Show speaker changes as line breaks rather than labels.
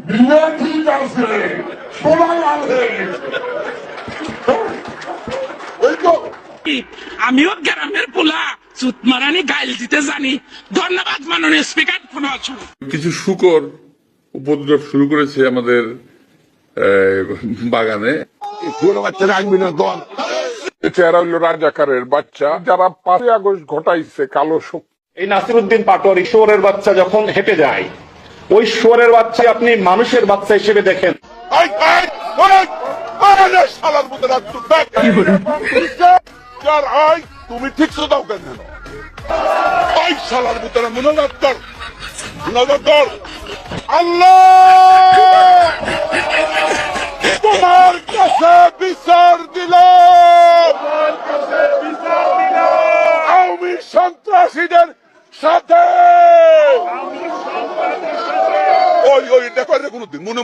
বিয়ে ঠিক আছে, শোনাই আছে। এই তো
আমিও গ্রামের পোলা চুত মারানি গাইল দিতে জানি। ধন্যবাদ মাননীয় স্পিকার।
কিছু শুকর উপদ্রব শুরু করেছে আমাদের বাগানে।
ছোট বাচ্চা রাখবি না তোর।
এরা হইল রাজাকারের বাচ্চা, যারা 5ই আগস্ট ঘটাইছে কালো শক্তি।
এই নাসিরউদ্দিন পাটোয়ারি শুয়োরের বাচ্চা যখন হেঁটে যায়, ওই শুয়োরের বাচ্চা আপনি মানুষের বাচ্চা হিসেবে দেখেন।
তুমি ঠিক দাও কেন? শালার ভিতরে মনোনয়ন কর, মনোনয়ন কর। আল্লাহ তোমার কাছে বিচার দিলাম, আওয়ামী সন্ত্রাসীদের সাথে। ওই দেখো কোনদিন মনে